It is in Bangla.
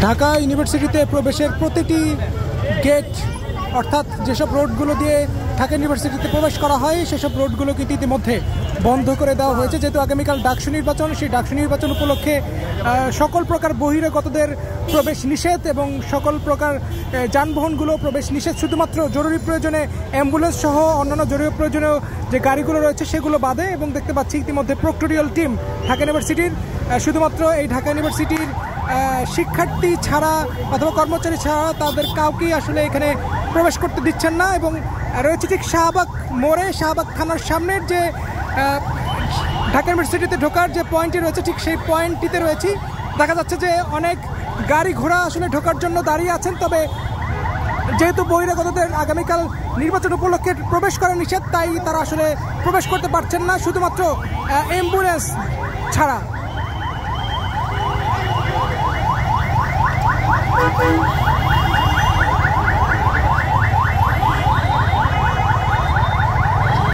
ঢাকা ইউনিভার্সিটিতে প্রবেশের প্রতিটি গেট অর্থাৎ যেসব রোডগুলো দিয়ে ঢাকা ইউনিভার্সিটিতে প্রবেশ করা হয় সেসব রোডগুলো কিন্তু ইতিমধ্যে বন্ধ করে দেওয়া হয়েছে, যেহেতু আগামীকাল ডাকসু নির্বাচন। সেই ডাকসু নির্বাচন উপলক্ষে সকল প্রকার বহিরাগতদের প্রবেশ নিষেধ এবং সকল প্রকার যানবাহনগুলো প্রবেশ নিষেধ, শুধুমাত্র জরুরি প্রয়োজনে অ্যাম্বুলেন্স সহ অন্যান্য জরুরি প্রয়োজনীয় যে গাড়িগুলো রয়েছে সেগুলো বাদে। এবং দেখতে পাচ্ছি ইতিমধ্যে প্রক্টোরিয়াল টিম ঢাকা ইউনিভার্সিটির শুধুমাত্র এই ঢাকা ইউনিভার্সিটির শিক্ষার্থী ছাড়া অথবা কর্মচারী ছাড়া তাদের কাউকেই আসলে এখানে প্রবেশ করতে দিচ্ছেন না। এবং রয়েছে ঠিক শাহবাগ মোড়ে, শাহবাগ থানার সামনের যে ঢাকা ইউনিভার্সিটিতে ঢোকার যে পয়েন্টটি রয়েছে ঠিক সেই পয়েন্টটিতে রয়েছি। দেখা যাচ্ছে যে অনেক গাড়ি ঘোড়া আসলে ঢোকার জন্য দাঁড়িয়ে আছেন, তবে যেহেতু বহিরাগতদের আগামীকাল নির্বাচন উপলক্ষে প্রবেশ করা নিষেধ, তাই তারা আসলে প্রবেশ করতে পারছেন না শুধুমাত্র অ্যাম্বুলেন্স ছাড়া।